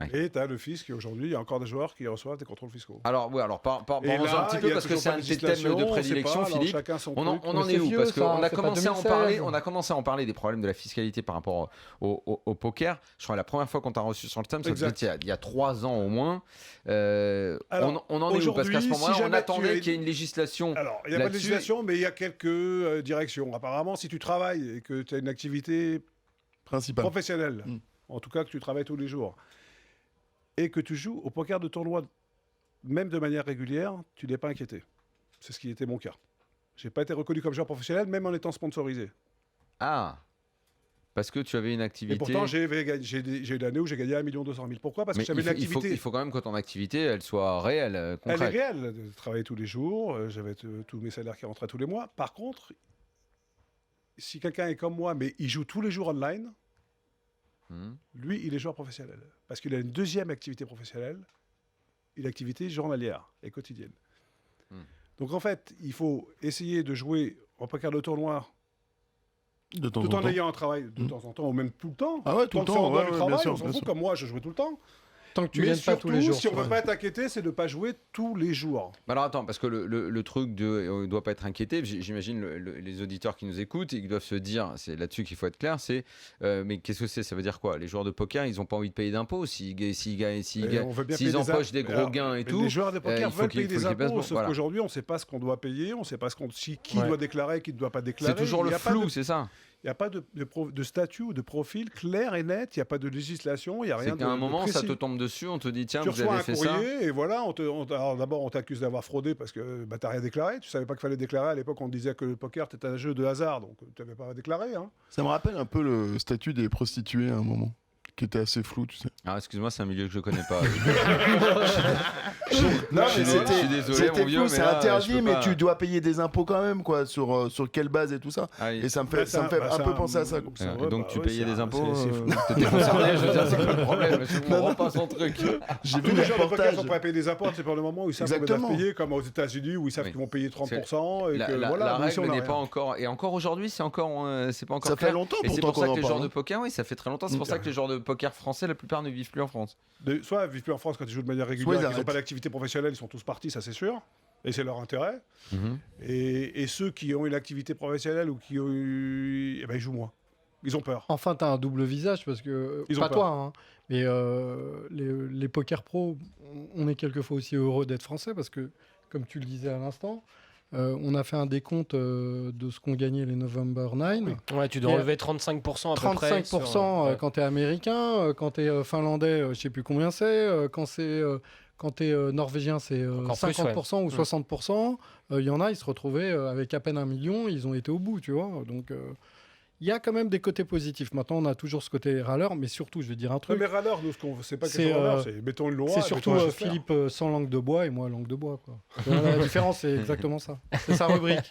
Ouais. Et tu as le fisc, et aujourd'hui, il y a encore des joueurs qui reçoivent des contrôles fiscaux. Alors, oui, alors parlons Et là, un petit il peu y a parce que toujours c'est pas un de de tes thèmes législation, de on sait prédilection, pas, alors Philippe. chacun son On truc. en Mais est c'est où? vieux, Parce ça, qu'on a c'est pas commencé à en 2016. parler. On a commencé à en parler des problèmes de la fiscalité par rapport au poker. Je crois que la première fois qu'on t'a reçu sur le thème, ça devait Exact. être il y a 3 ans au moins. Alors, on en est où? Parce qu'à ce aujourd'hui, moment-là, si on jamais attendait tu es- qu'il y ait une législation. Alors, il n'y a pas de là-dessus. législation, mais il y a quelques directions. Apparemment, si tu travailles et que tu as une activité Principal. professionnelle, Mm. en tout cas que tu travailles tous les jours, et que tu joues au poker de tournoi, même de manière régulière, tu n'es pas inquiété. C'est ce qui était mon cas. Je n'ai pas été reconnu comme joueur professionnel, même en étant sponsorisé. Ah, parce que tu avais une Et activité. pourtant, j'ai eu l'année où j'ai gagné 1 200 000. Pourquoi? Parce que Mais j'avais une activité. il faut quand même que ton activité, elle soit réelle, Elle est concrète. réelle. Je travaillais tous les jours, j'avais tous mes salaires qui rentraient tous les mois. Par contre, si quelqu'un est comme moi, mais il joue tous les jours online, lui, il est joueur professionnel. Parce qu'il a une deuxième activité professionnelle, une activité journalière et quotidienne. Donc en fait, il faut essayer de jouer en poker de tournoi De temps tout en en temps. ayant un travail de temps en temps, ou même tout le temps. Ah ouais, tout le Tant que temps, c'est en dehors ouais, du ouais, travail, bien sûr, on s'en bien fout. sûr. Comme moi, je jouais tout le temps. Tant que tu Mais gagnes pas tous les surtout, jours. si on ne tu veut vois. pas être inquiété, c'est de ne pas jouer tous les jours. Bah alors attends, parce que le truc de on ne doit pas être inquiété, j'imagine les auditeurs qui nous écoutent, ils doivent se dire, c'est là-dessus qu'il faut être clair, c'est mais qu'est-ce que c'est? Ça veut dire quoi? Les joueurs de poker, ils n'ont pas envie de payer d'impôts s'ils On veut bien payer s'ils des empochent des impôts. gros Alors, gains et mais tout. Les joueurs de poker il faut veulent qu'ils- payer faut des qu'ils passent impôts, bon, sauf voilà. qu'aujourd'hui, on ne sait pas ce qu'on doit payer, on ne sait pas qui Ouais. doit déclarer, qui ne doit pas déclarer. C'est toujours Il le y a pas flou, de- c'est ça. Il n'y a pas de statut ou de profil clair et net, il n'y a pas de législation, il n'y a rien C'est de qu'à un moment, de ça précis. te tombe dessus, on te dit tiens, Tu vous reçois avez un fait ça. courrier et voilà, alors d'abord on t'accuse d'avoir fraudé parce que tu n'as rien déclaré, tu ne savais pas qu'il fallait déclarer. À l'époque, on disait que le poker c'était un jeu de hasard, donc tu n'avais pas déclaré. Hein. Ça me rappelle un peu le statut des prostituées à un moment, qui était assez flou, tu sais. Ah, excuse-moi, c'est un milieu que je connais pas. Non, Je suis mais désolé, mon c'était vieux, flou, mais c'est là, je interdit, peux mais pas. tu dois payer des impôts quand même, quoi, sur quelle base et tout ça. Ah oui. Et ça me fait, un peu penser à ça, quoi. c'est Ouais, vrai, donc bah tu ouais, payais c'est des un- impôts, c'est fou. t'étais concerné, je veux dire, c'est quoi le problème? Je comprends pas son truc. J'ai vu Tous le les joueurs de poker reportage. sont pas à payer des impôts, c'est pour le moment où ils savent qu'ils Exactement. doivent payer, comme aux États-Unis où ils savent Oui. qu'ils vont payer 30%. Et La, que, la- voilà, la nous, ici, on règle a n'est rien. pas encore, et encore aujourd'hui, c'est pas encore Ça fait clair. longtemps Et c'est pourtant pour ça qu'on que en les joueurs parle. de poker, oui, ça fait très longtemps. C'est pour ça que les joueurs de poker français, la plupart ne vivent plus en France. Soit ils vivent plus en France quand ils jouent de manière Soit régulière, ils ils n'ont arrêtent. pas d'activité professionnelle, ils sont tous partis, ça c'est sûr. Et c'est leur intérêt. Mhm. Et ceux qui ont une activité professionnelle ou qui ont eu. Eh ben, ils jouent moins. Ils ont peur. Enfin, tu as un double visage parce que, Ils ont pas peur. toi, hein, mais les poker pros, on est quelquefois aussi heureux d'être français parce que, comme tu le disais à l'instant, on a fait un décompte de ce qu'ont gagné les November 9. Ouais, tu dois Et enlever 35% à peu près. 35% sur, quand tu es américain, quand tu es finlandais, je sais plus combien c'est, quand tu es norvégien, c'est Encore plus, 50% ou ouais. 60%. Il y en a, ils se retrouvaient avec à peine 1 million, ils ont été au bout, tu vois. Donc, il y a quand même des côtés positifs. Maintenant, on a toujours ce côté râleur, mais surtout, je vais dire un Non, truc. mais râleur, nous, c'est pas C'est, question de râleur, c'est mettons une loi. C'est surtout mettons un chef-faire. Philippe sans langue de bois et moi langue de bois. Quoi. Voilà, la différence, c'est exactement ça. C'est sa rubrique.